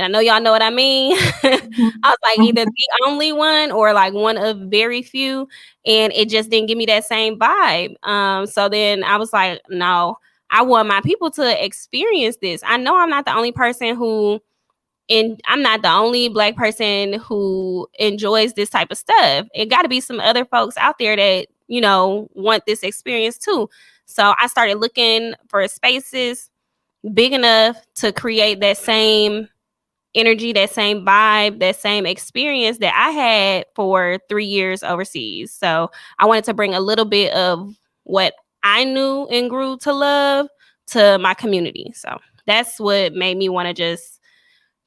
And I know y'all know what I mean. I was like either the only one or like one of very few. And it just didn't give me that same vibe. So then I was like, no, I want my people to experience this. I know I'm not the only person and I'm not the only Black person who enjoys this type of stuff. It got to be some other folks out there that, want this experience too. So I started looking for spaces big enough to create that same energy, that same vibe, that same experience that I had for 3 years overseas. So I wanted to bring a little bit of what I knew and grew to love to my community. So that's what made me want to just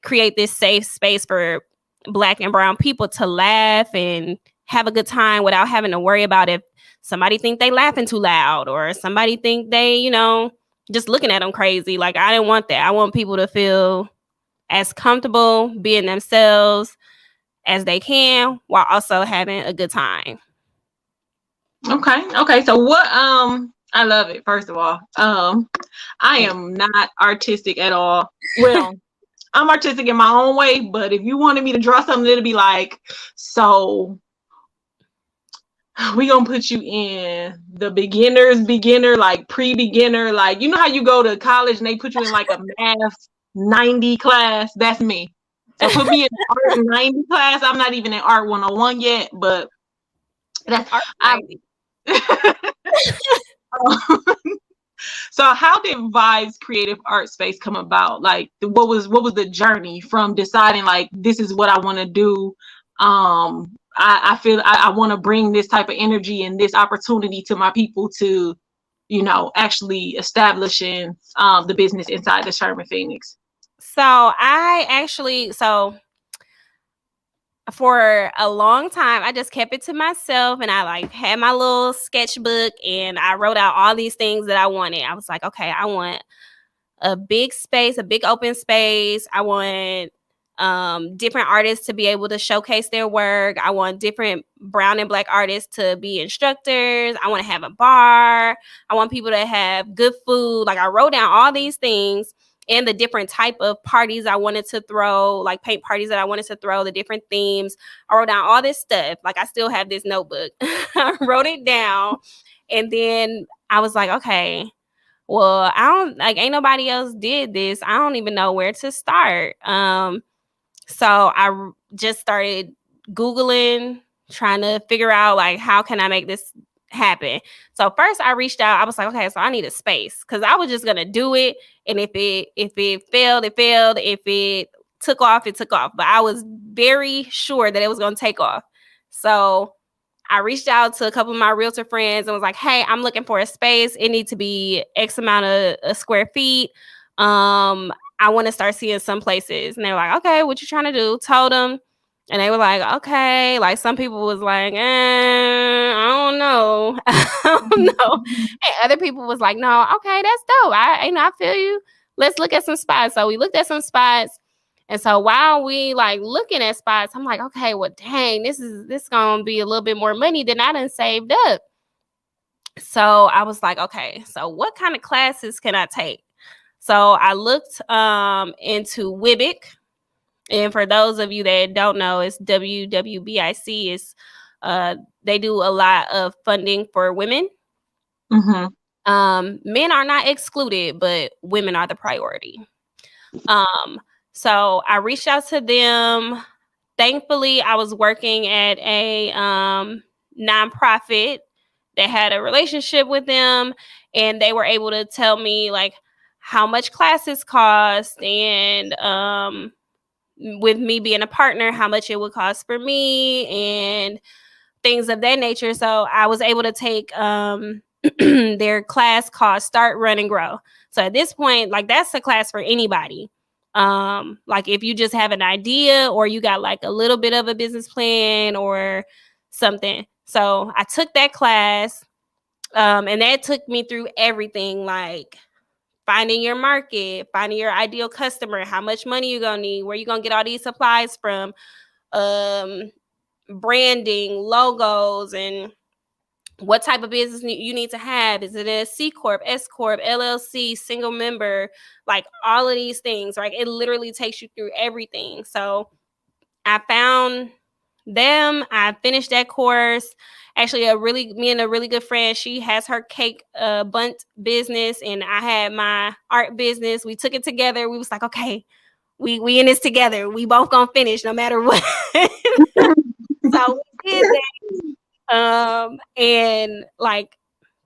create this safe space for Black and brown people to laugh and have a good time without having to worry about if somebody think they laughing too loud or somebody think they, just looking at them crazy. Like, I didn't want that. I want people to feel as comfortable being themselves as they can while also having a good time. Okay. So what, I love it. First of all, I am not artistic at all. Well, I'm artistic in my own way, but if you wanted me to draw something, it'll be like, so we gonna put you in the beginner, like pre-beginner, like, you know how you go to college and they put you in like a math 90 class? That's me. So put me in art 90 class. I'm not even in art 101 yet, but that's Art I, 90. So how did Vibes Creative Art Space come about? Like, what was the journey from deciding like this is what I want to do? I feel I want to bring this type of energy and this opportunity to my people to, actually establishing the business inside the Sherman Phoenix. So for a long time, I just kept it to myself and I like had my little sketchbook and I wrote out all these things that I wanted. I was like, okay, I want a big space, a big open space. I want different artists to be able to showcase their work. I want different brown and Black artists to be instructors. I want to have a bar. I want people to have good food. Like, I wrote down all these things and the different type of parties I wanted to throw, like paint parties that I wanted to throw, the different themes. I wrote down all this stuff. Like, I still have this notebook. I wrote it down. And then I was like, okay, well, ain't nobody else did this. I don't even know where to start. So I just started Googling, trying to figure out like, how can I make this happen? So first I reached out. I was like, okay, so I need a space, because I was just gonna do it, and if it failed, it failed. If it took off, it took off. But I was very sure that it was gonna take off. So I reached out to a couple of my realtor friends and was like, hey, I'm looking for a space. It needs to be X amount of square feet. I want to start seeing some places. And they were like, okay, what you trying to do? Told them. And they were like, okay. Like, some people was like, I don't know. I don't know. And other people was like, no, okay, that's dope. I feel you. Let's look at some spots. So we looked at some spots. And so while we like looking at spots, I'm like, okay, well, dang, this gonna be a little bit more money than I done saved up. So I was like, okay, so what kind of classes can I take? So I looked into WIBIC. And for those of you that don't know, it's WWBIC. It's they do a lot of funding for women. Mm-hmm. Men are not excluded, but women are the priority. So I reached out to them. Thankfully, I was working at a nonprofit that had a relationship with them, and they were able to tell me like how much classes cost, and with me being a partner, how much it would cost for me and things of that nature. So I was able to take their class called Start, Run, and Grow. So at this point, like, that's a class for anybody. Like, if you just have an idea or you got like a little bit of a business plan or something. So I took that class, and that took me through everything, like finding your market, finding your ideal customer, how much money you're gonna need, where you're gonna get all these supplies from, branding, logos, and what type of business you need to have. Is it a C Corp, S Corp, LLC, single member, like all of these things, right? It literally takes you through everything. So I found them. I finished that course. Actually, me and a really good friend, she has her cake bunt business, and I had my art business. We took it together. We was like, okay, we in this together. We both gonna finish no matter what. So we did that. And like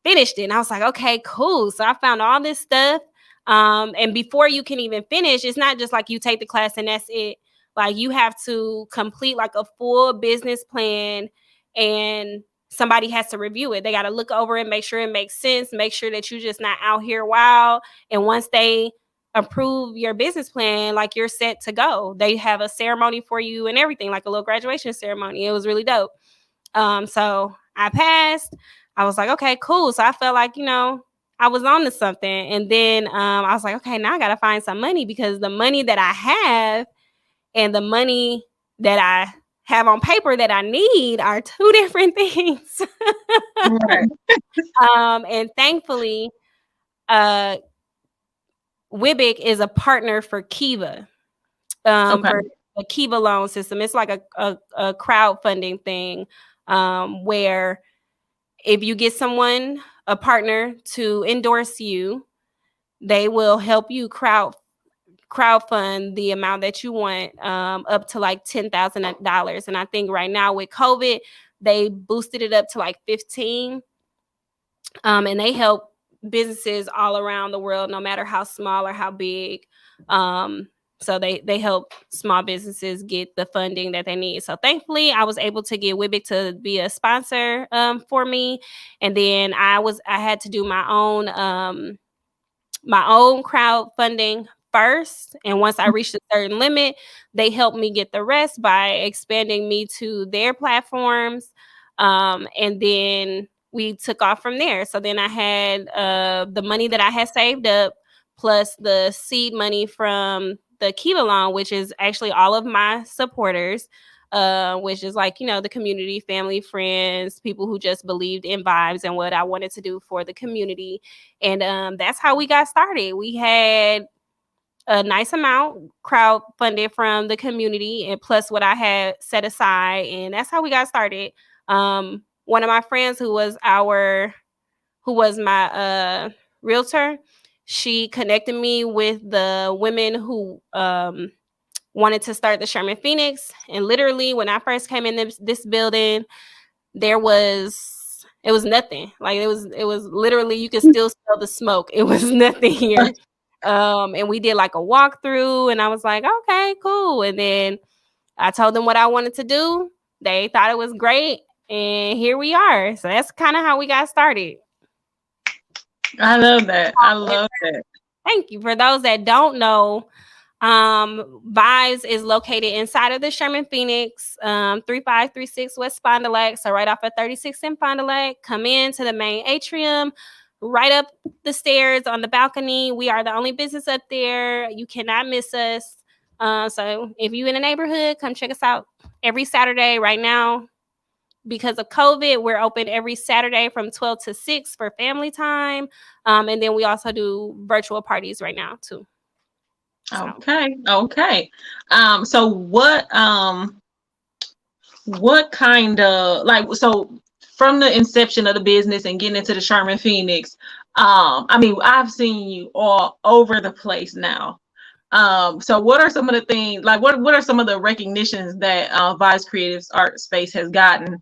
finished it. And I was like, okay, cool. So I found all this stuff. And before you can even finish, it's not just like you take the class and that's it. Like you have to complete like a full business plan, and somebody has to review it. They got to look over it, make sure it makes sense, make sure that you're just not out here wild. And once they approve your business plan, like you're set to go. They have a ceremony for you and everything, like a little graduation ceremony. It was really dope. So I passed. I was like, okay, cool. So I felt like, I was on to something. And then I was like, okay, now I got to find some money, because the money that I have and the money that I have on paper that I need are two different things. Right. And thankfully, Wibbick is a partner for Kiva, for the Kiva loan system. It's like a crowdfunding thing, where if you get someone, a partner, to endorse you, they will help you crowdfund the amount that you want, up to like $10,000. And I think right now with COVID, they boosted it up to like 15. And they help businesses all around the world, no matter how small or how big. So they help small businesses get the funding that they need. So thankfully, I was able to get Wibbick to be a sponsor for me. And then I had to do my own crowdfunding first. And once I reached a certain limit, they helped me get the rest by expanding me to their platforms. And then we took off from there. So then I had the money that I had saved up, plus the seed money from the Kiva loan, which is actually all of my supporters, which is like, the community, family, friends, people who just believed in vibes and what I wanted to do for the community. And that's how we got started. We had a nice amount crowdfunded from the community, and plus what I had set aside. And that's how we got started. One of my friends who was my realtor, she connected me with the women who wanted to start the Sherman Phoenix. And literally, when I first came in this building, it was nothing. Like it was literally, you could still smell the smoke. It was nothing here. And we did like a walkthrough, and I was like, okay, cool. And then I told them what I wanted to do. They thought it was great, and here we are. So that's kind of how we got started. I love that. I love that. Thank you. For those that don't know, Vibes is located inside of the Sherman Phoenix, 3536 West Fond du Lac. So right off of 36 in Fond du Lac, come into the main atrium, right up the stairs on the balcony. We are the only business up there. You cannot miss us. So if you're in the neighborhood, come check us out every Saturday. Right now, because of COVID, we're open every Saturday from 12 to 6 for family time. And then we also do virtual parties right now too. So. Okay. So what kind of so from the inception of the business and getting into the Sherman Phoenix, I've seen you all over the place now. So what are some of the things, like what are some of the recognitions that Vibes Creatives Art Space has gotten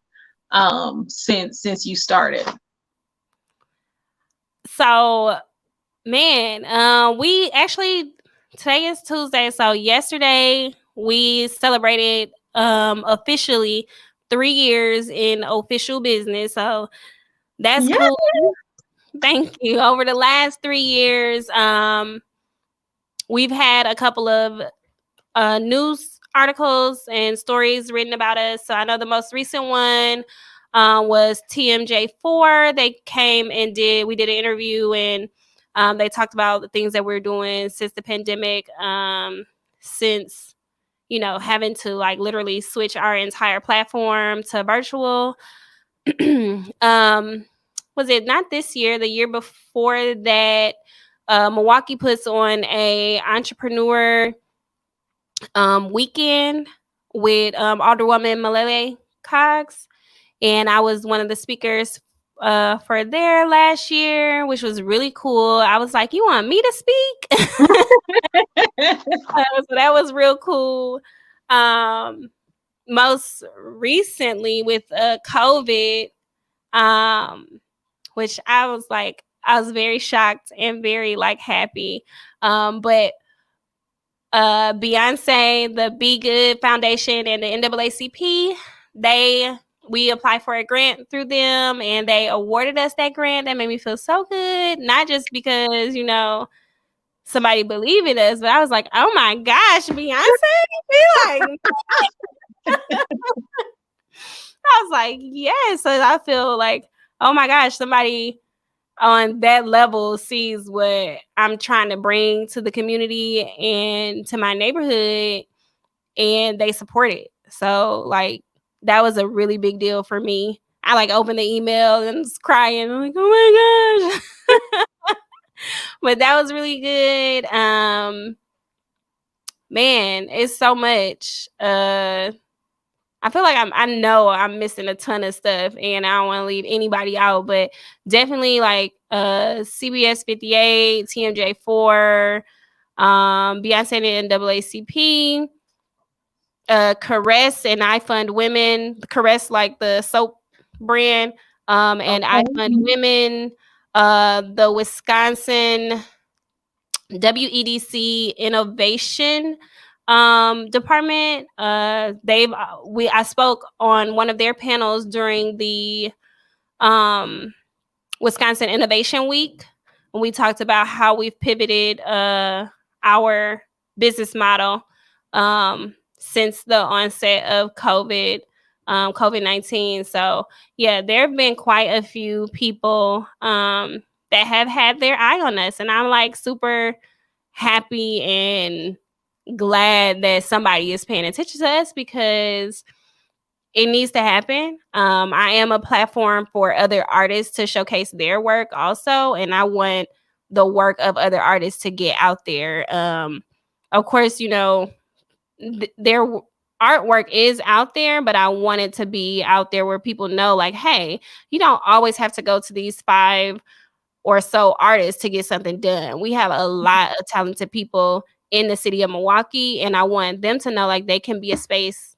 since you started? So, man, we actually, today is Tuesday. So yesterday we celebrated officially 3 years in official business. So that's cool. Thank you. Over the last 3 years, we've had a couple of news articles and stories written about us. So I know the most recent one was TMJ4. They came and we did an interview, and they talked about the things that we're doing since the pandemic, since, having to like literally switch our entire platform to virtual. Was it not this year, the year before that, Milwaukee puts on a entrepreneur weekend with Alderwoman Malele Cox, and I was one of the speakers for there last year, which was really cool. I was like, "You want me to speak?" So that was real cool. Most recently with COVID, which I was very shocked and very like happy. But Beyonce, the Be Good Foundation, and the NAACP, we applied for a grant through them, and they awarded us that grant. That made me feel so good, not just because somebody believed in us, but I was like, oh my gosh, Beyonce, I was like, yes. So I feel like, oh my gosh, somebody on that level sees what I'm trying to bring to the community and to my neighborhood, and they support it. So like that was a really big deal for me. I like opened the email and was crying. I'm like, oh my gosh. But that was really good. Man, it's so much. I feel like I know I'm missing a ton of stuff, and I don't want to leave anybody out, but definitely like CBS 58, TMJ4, Beyonce and NAACP, Caress and I Fund Women. Caress like the soap brand, and I Fund Women, the Wisconsin WEDC Innovation department. I spoke on one of their panels during the Wisconsin Innovation Week, and we talked about how we've pivoted our business model since the onset of COVID-19. So yeah, there have been quite a few people that have had their eye on us, and I'm like super happy and glad that somebody is paying attention to us, because it needs to happen. I am a platform for other artists to showcase their work also, and I want the work of other artists to get out there. Of course, their artwork is out there, but I want it to be out there where people know, like, hey, you don't always have to go to these 5 or so artists to get something done. We have a lot of talented people in the city of Milwaukee, and I want them to know like they can be a space.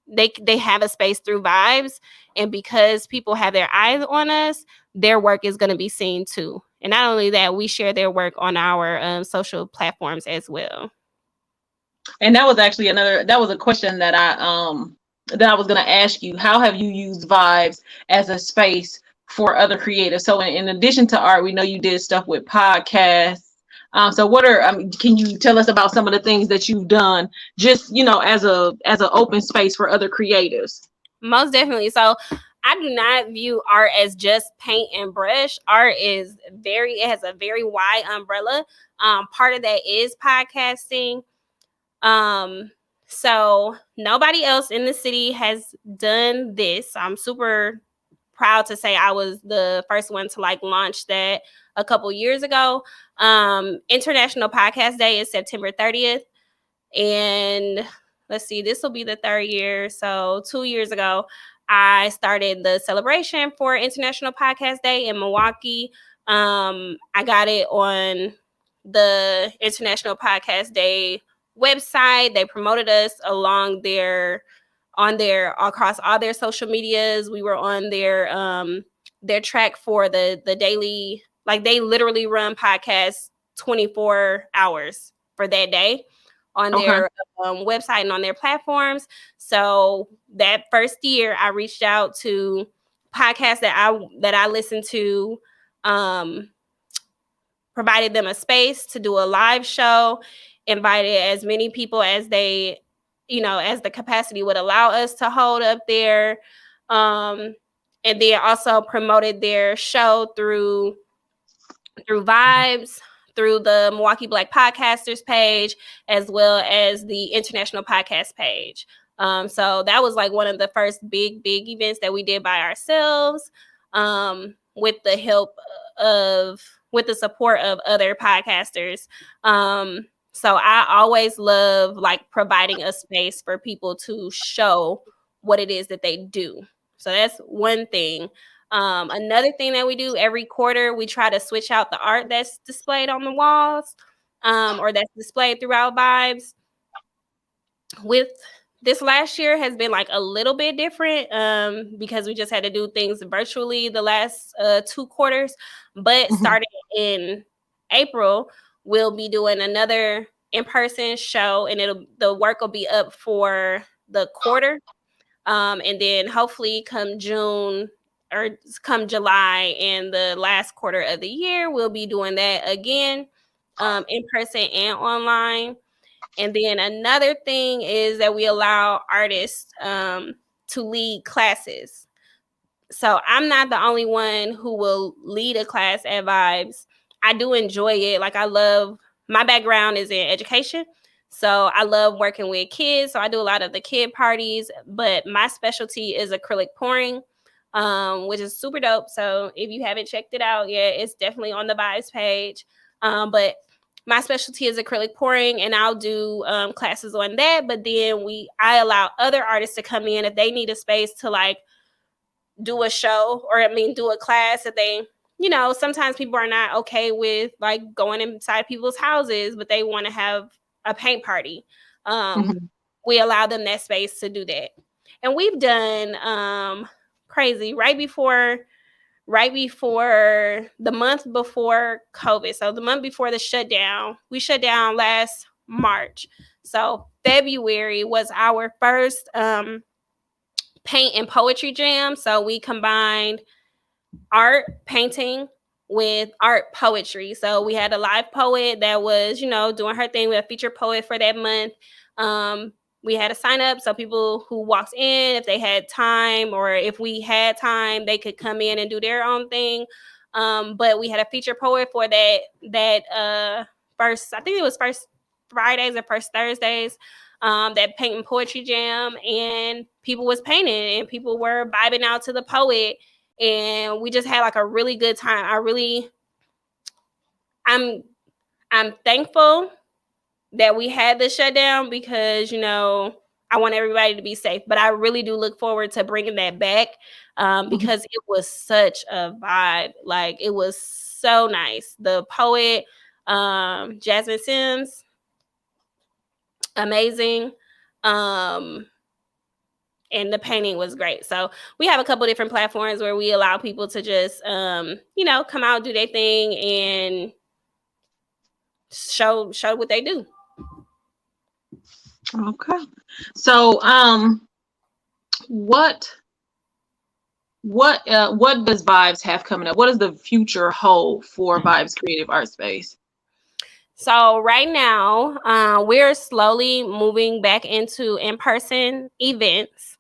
They have a space through Vibes, and because people have their eyes on us, their work is going to be seen too. And not only that, we share their work on our social platforms as well. And that was actually that was a question that I was going to ask you. How have you used Vibes as a space for other creatives? So in addition to art, we know you did stuff with podcasts. So can you tell us about some of the things that you've done just, as an open space for other creatives? Most definitely. So I do not view art as just paint and brush. Art it has a very wide umbrella. Part of that is podcasting. So nobody else in the city has done this. I'm super proud to say I was the first one to like launch that a couple years ago. International Podcast Day is September 30th. And let's see, this will be the 3rd year. So 2 years ago, I started the celebration for International Podcast Day in Milwaukee. I got it on the International Podcast Day website. They promoted us across all their social medias. We were on their track for the daily, like they literally run podcasts 24 hours for that day on their website and on their platforms. So that first year I reached out to podcasts that I listened to, provided them a space to do a live show, invited as many people as they, as the capacity would allow us to hold up there. And then also promoted their show through Vibes, through the Milwaukee Black Podcasters page, as well as the International Podcast page. So that was like one of the first big events that we did by ourselves, with the help of, with the support of other podcasters. So I always love like providing a space for people to show what it is that they do. So that's one thing. Another thing that we do every quarter, we try to switch out the art that's displayed on the walls, or that's displayed throughout Vibes. With this last year has been like a little bit different, because we just had to do things virtually the last 2 quarters. But starting in April, we'll be doing another in-person show, and the work will be up for the quarter. And then hopefully come June or come July and the last quarter of the year, we'll be doing that again, in person and online. And then another thing is that we allow artists to lead classes. So I'm not the only one who will lead a class at Vibes. I do enjoy it. Like, my background is in education. So I love working with kids. So I do a lot of the kid parties, but my specialty is acrylic pouring, which is super dope. So if you haven't checked it out yet, it's definitely on the Vibes page. But my specialty is acrylic pouring, and I'll do classes on that. But then I allow other artists to come in if they need a space to like do a show, or do a class that they, sometimes people are not okay with like going inside people's houses, but they want to have a paint party. We allow them that space to do that. And we've done crazy right before the month before COVID. So the month before the shutdown, we shut down last March. So February was our first paint and poetry jam. So we combined art, painting with art poetry. So we had a live poet that was, doing her thing with a featured poet for that month. We had a sign up, so people who walked in, if they had time or if we had time, they could come in and do their own thing. But we had a featured poet for that first, I think it was first Fridays or first Thursdays, that paint and poetry jam, and people was painting and people were vibing out to the poet, and we just had like a really good time. I'm thankful that we had the shutdown because, I want everybody to be safe, but I really do look forward to bringing that back, because it was such a vibe. Like, it was so nice. The poet, Jasmine Sims, amazing. And the painting was great. So we have a couple different platforms where we allow people to just, come out, do their thing, and show what they do. Okay. So, what does Vibes have coming up? What does the future hold for Vibes Creative Art Space? So right now, we're slowly moving back into in-person events.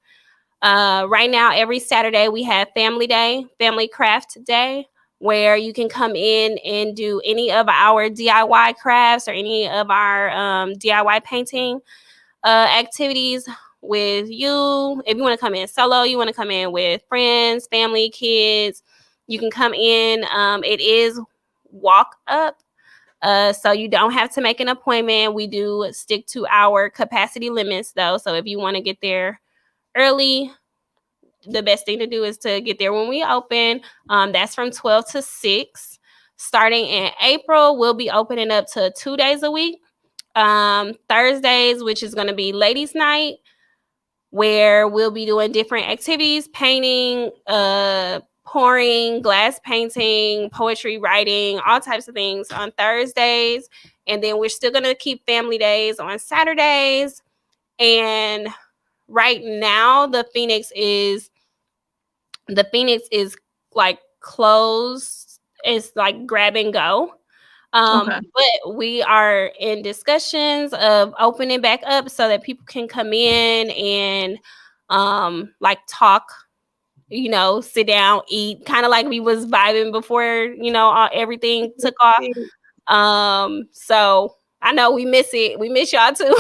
Right now, every Saturday we have Family Day, Family Craft Day, where you can come in and do any of our DIY crafts or any of our DIY painting activities with you. If you want to come in solo, you want to come in with friends, family, kids, you can come in. It is walk up. So you don't have to make an appointment. We do stick to our capacity limits though. So if you want to get there early, the best thing to do is to get there when we open. That's from 12 to 6. Starting in April, we'll be opening up to 2 days a week. Thursdays, which is going to be ladies' night, where we'll be doing different activities, painting, pouring, glass painting, poetry writing, all types of things on Thursdays. And then we're still going to keep family days on Saturdays. And right now, the Phoenix is like closed. It's like grab and go. But we are in discussions of opening back up so that people can come in and like talk, sit down, eat, kind of like we was vibing before, everything took off. So I know we miss it. We miss y'all too.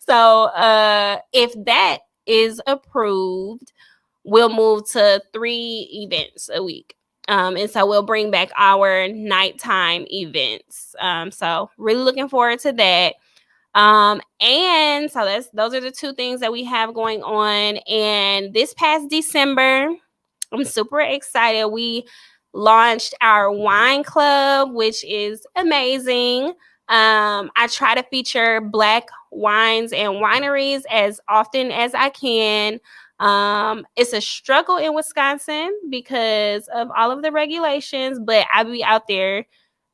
So if that is approved, we'll move to 3 events a week. And so we'll bring back our nighttime events. So really looking forward to that. And so those are the 2 things that we have going on. And this past December, I'm super excited. We launched our wine club, which is amazing. I try to feature Black wines and wineries as often as I can. It's a struggle in Wisconsin because of all of the regulations, but I be out there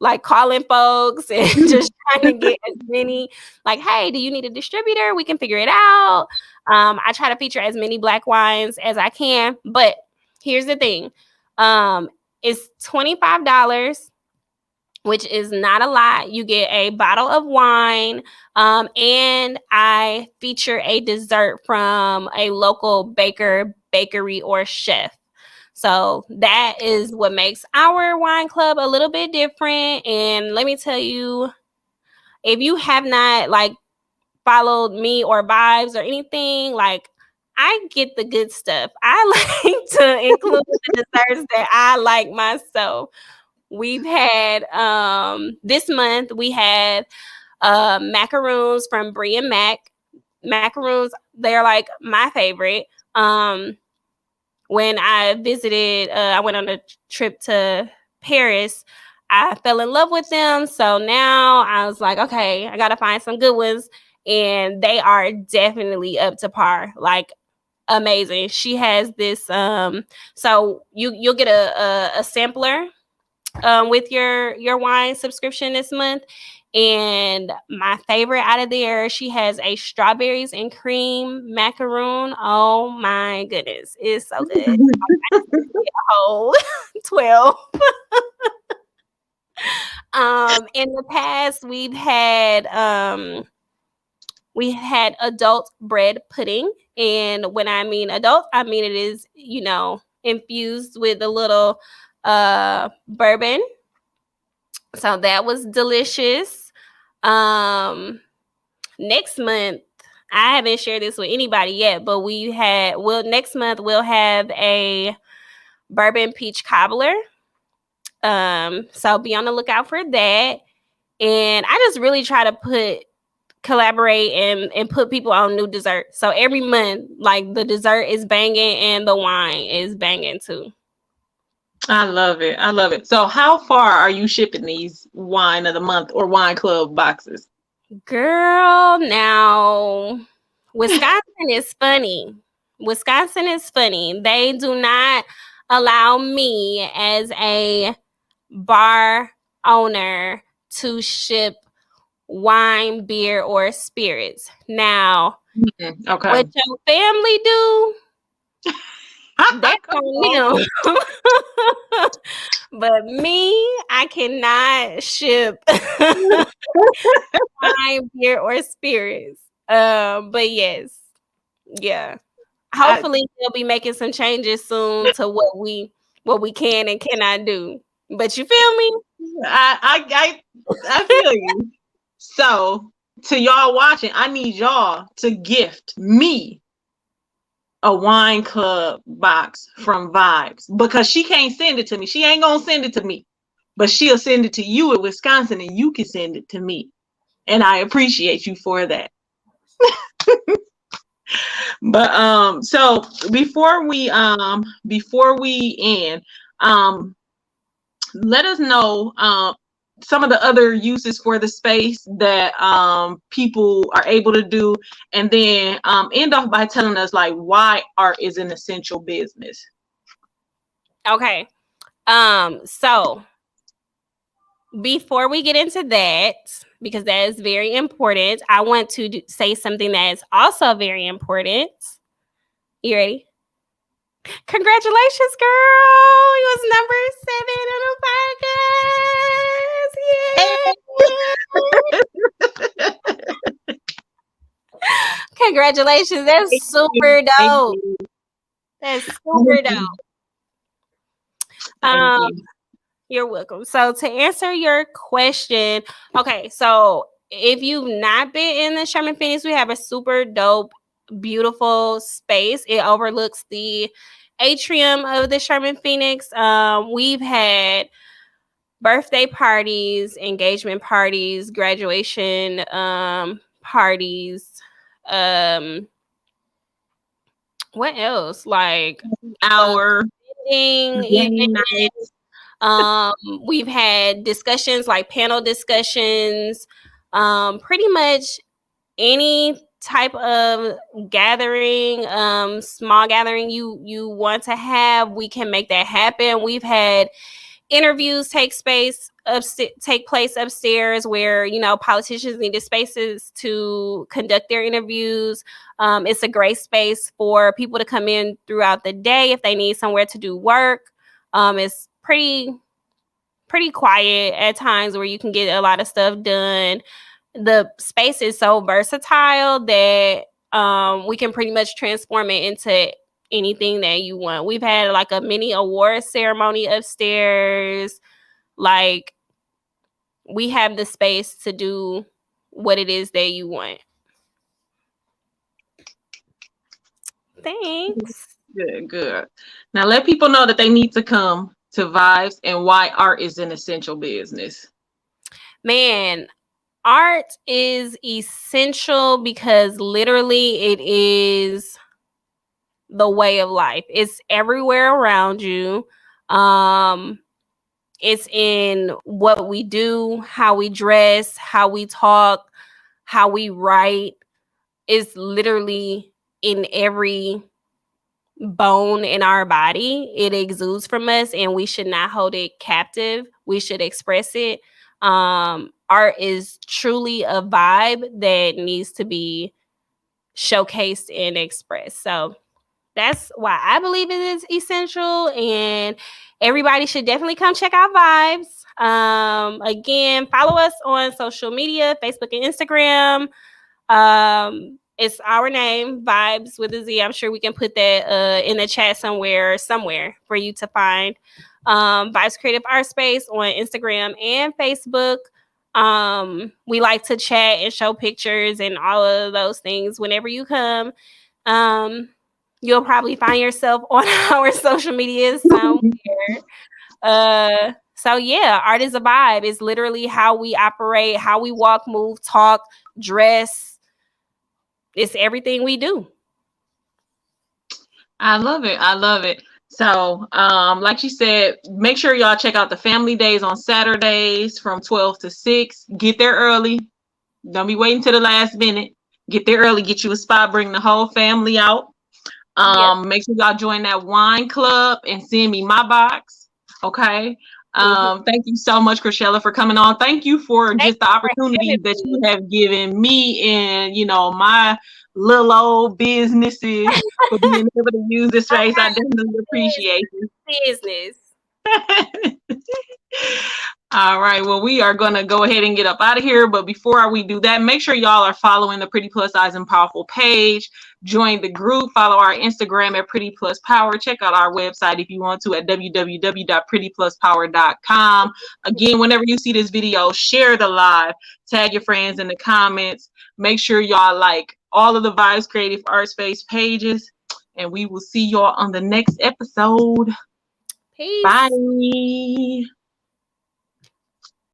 like calling folks and just trying to get as many, like, hey, do you need a distributor? We can figure it out. I try to feature as many Black wines as I can, but here's the thing. It's $25, which is not a lot. You get a bottle of wine, and I feature a dessert from a local bakery, or chef. So that is what makes our wine club a little bit different. And let me tell you, if you have not like followed me or Vibes or anything, like I get the good stuff. I like to include the desserts that I like myself. We've had this month we had macaroons from Brie and Mac. Macaroons, they're like my favorite. When I visited, I went on a trip to Paris. I fell in love with them. So now I was like, okay, I got to find some good ones. And they are definitely up to par. Like, amazing. She has this. So you'll get a sampler with your wine subscription this month. And my favorite out of there, she has a strawberries and cream macaroon. Oh my goodness, it's so good. A whole 12. In the past, we had adult bread pudding, and when I mean adult, I mean it is infused with a little bourbon. So that was delicious. Next month, I haven't shared this with anybody yet, but next month we'll have a bourbon peach cobbler. So be on the lookout for that. And I just really try to collaborate and put people on new desserts. So every month, like the dessert is banging and the wine is banging too. I love it. I love it. So how far are you shipping these wine of the month or wine club boxes? Girl, now Wisconsin is funny. Wisconsin is funny. They do not allow me as a bar owner to ship wine, beer, or spirits. Now, okay, what your family do, that's on them. But me, I cannot ship wine, beer, or spirits. But yes, yeah. Hopefully, they'll be making some changes soon to what we can and cannot do. But you feel me? I feel you. So, to y'all watching, I need y'all to gift me a wine club box from Vibes, because she can't send it to me. She ain't gonna send it to me, but she'll send it to you in Wisconsin, and you can send it to me. And I appreciate you for that. But so before we end, let us know some of the other uses for the space that people are able to do, and then end off by telling us like why art is an essential business. Okay. So before we get into that, because that is very important, I want to say something that is also very important. You ready? Congratulations, girl! You was number 7 on the podcast. Yeah. Congratulations! That's super dope. That's super dope. You're welcome. So to answer your question, okay, so if you've not been in the Sherman Phoenix, we have a super dope, beautiful space. It overlooks the atrium of the Sherman Phoenix. We've had birthday parties, engagement parties, graduation parties. What else? Like Our game events. nights. We've had discussions like panel discussions, pretty much any type of gathering, small gathering you want to have, we can make that happen. We've had interviews take place upstairs where, you know, politicians needed spaces to conduct their interviews. It's a great space for people to come in throughout the day if they need somewhere to do work. It's pretty quiet at times where you can get a lot of stuff done. The space is so versatile that we can pretty much transform it into anything that you want. We've had like a mini award ceremony upstairs. Like, we have the space to do what it is that you want. Thanks. Good. Now let people know that they need to come to Vibes and why art is an essential business. Man, art is essential because literally it is the way of life. It's everywhere around you. It's in what we do, how we dress, how we talk, how we write. It's literally in every bone in our body. It exudes from us, and we should not hold it captive. We should express it. Art is truly a vibe that needs to be showcased and expressed. So that's why I believe it is essential, and everybody should definitely come check out Vibes. Again, follow us on social media, Facebook and Instagram. It's our name, Vibes with a Z. I'm sure we can put that in the chat somewhere for you to find. Vibes Creative Art Space on Instagram and Facebook. We like to chat and show pictures and all of those things whenever you come. You'll probably find yourself on our social media somewhere. So yeah, art is a vibe. It's literally how we operate, how we walk, move, talk, dress. It's everything we do. I love it. So, like she said, make sure y'all check out the family days on Saturdays from 12 to 6. Get there early. Don't be waiting till the last minute. Get there early. Get you a spot. Bring the whole family out. Make sure y'all join that wine club and send me my box. Okay. Thank you so much, Chrishella, for coming on. Thank you for just the opportunity that you have given me and, you know, my little old businesses for being able to use this space. I definitely appreciate it. Business. All right. Well, we are going to go ahead and get up out of here. But before we do that, make sure y'all are following the Pretty Plus Size and Powerful page. Join the group. Follow our Instagram at Pretty Plus Power. Check out our website if you want to at www.prettypluspower.com. Again, whenever you see this video, share the live. Tag your friends in the comments. Make sure y'all like all of the Vibes Creative Art Space pages. And we will see y'all on the next episode. Peace. Bye.